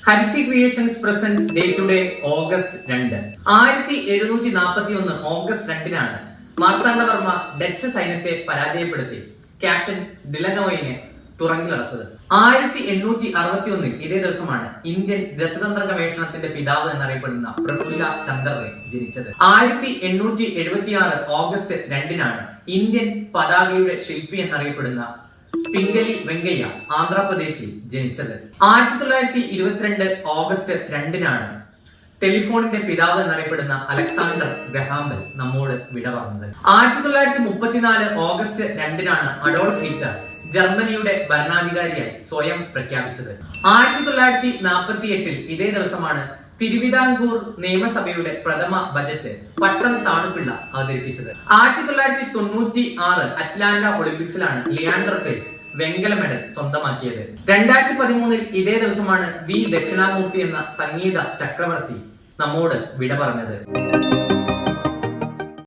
Hershey creations presents day to day August 2. 1741 August 2-നാണ് Marthanda Varma Dutch സൈന്യത്തെ പരാജയപ്പെടുത്തി ക്യാപ്റ്റൻ ഡിലനോയിനെ തുറങ്കിലടച്ചത്. 1861 ഇതേ ദിവസമാണ് ഇന്ത്യൻ രസതന്ത്ര ഗവേഷണത്തിന്റെ പിതാവ് എന്നറിയപ്പെടുന്ന പ്രഫുല്ല ചന്ദ്ര റേ ജനിച്ചത്. 1876 ഓഗസ്റ്റ് 2-നാണ് ഇന്ത്യൻ പതാകയുടെ ശില്പി എന്നറിയപ്പെടുന്ന പിംഗലി വെങ്കയ്യ ആന്ധ്രാപ്രദേശിൽ ജനിച്ചത്. 1922 ഓഗസ്റ്റ് 2-നാണ് ടെലിഫോണിന്റെ പിതാവ് എന്നറിയപ്പെടുന്ന അലക്സാണ്ടർ ഗ്രഹാംബെൽ നമ്മോട് വിട പറഞ്ഞത്. 1934 ഓഗസ്റ്റ് 2-നാണ് അഡോൾഫ് ഹിറ്റ്ലർ ജർമ്മനിയുടെ ഭരണാധികാരിയായി സ്വയം പ്രഖ്യാപിച്ചത്. 1948 ഇതേ ദിവസമാണ് തിരുവിതാംകൂർ നിയമസഭയുടെ പ്രഥമ ബജറ്റ് പട്ടം താണുപിള്ള അവതരിപ്പിച്ചത്. 1996 അറ്റ്ലാന്റ ഒളിമ്പിക്സിലാണ് ലിയാൻഡർ പേസ് വെങ്കല മെഡൽ സ്വന്തമാക്കിയത്. 2013 ഇതേ ദിവസമാണ് വി ദക്ഷിണാമൂർത്തി എന്ന സംഗീത ചക്രവർത്തി നമ്മോട് വിട പറഞ്ഞത്.